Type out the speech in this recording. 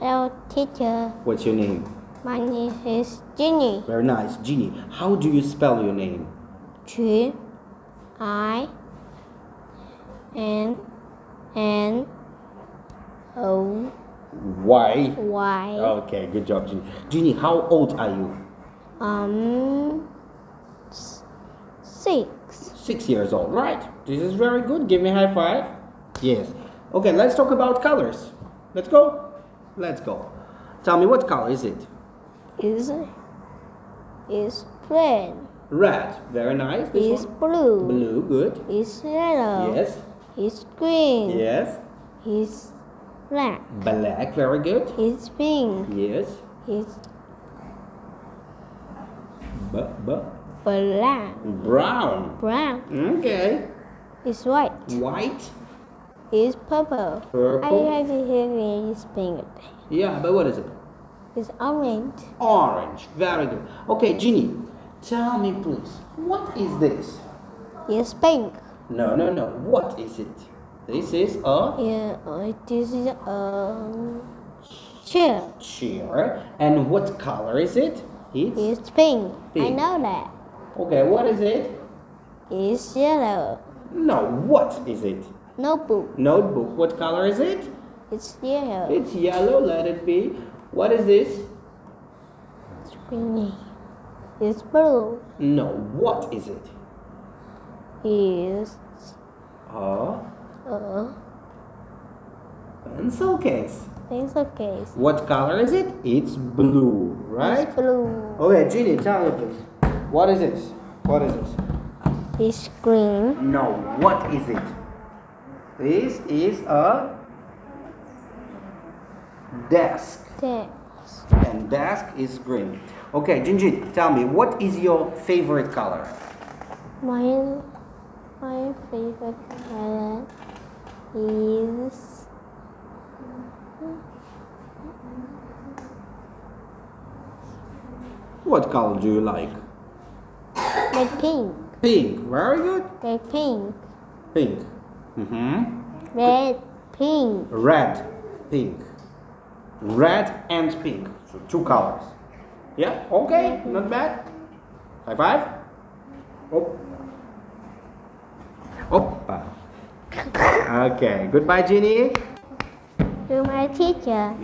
Hello, teacher. What's your name? My name is Ginny. Very nice, Ginny. How do you spell your name? G I N N O Y. Y. Okay, good job, Ginny. Ginny, how old are you? 6. 6 years old, right? This is very good. Give me a high five. Yes. Okay, let's talk about colors. Let's go. Let's go. Tell me, what color is it? Is red. Red. Very nice. This Is one? blue. Blue, good. Is yellow. Yes. Is green. Yes. Is black. Black, very good. Is pink. Yes. Is Black. brown. Brown. Okay. Is white. White. Is purple. Purple. I have to hear is pink. Yeah, but what is it? Is orange. Orange. Very good. Okay, Ginny, tell me please, what is this? Is pink. No. What is it? This is a Yeah, this is a chair. chair. And what color is it? It's pink. I Pink. know that. Okay, what is it? It's yellow. No, what is it? Notebook. Notebook. What color is it? It's yellow. It's yellow, let it be. What is this? It's green. It's blue. No, what is it? It's A a pencil case. pencil case. What color is it? It's blue, right? It's blue. Okay, Ginny, tell me please. What is this? What is this? It's green. No, what is it? This is a desk. Text. And desk is green. Okay, Gingy, tell me, what is your favorite color? My favorite color is What color do you like? red pink. Pink. Very good. Red pink. Pink. Mm-hmm. Red pink. Red. Pink. Red and pink. So 2 colors. Yeah? Okay. Not bad. High five. Oh. Oppa. Okay. Goodbye, Ginny. To my teacher.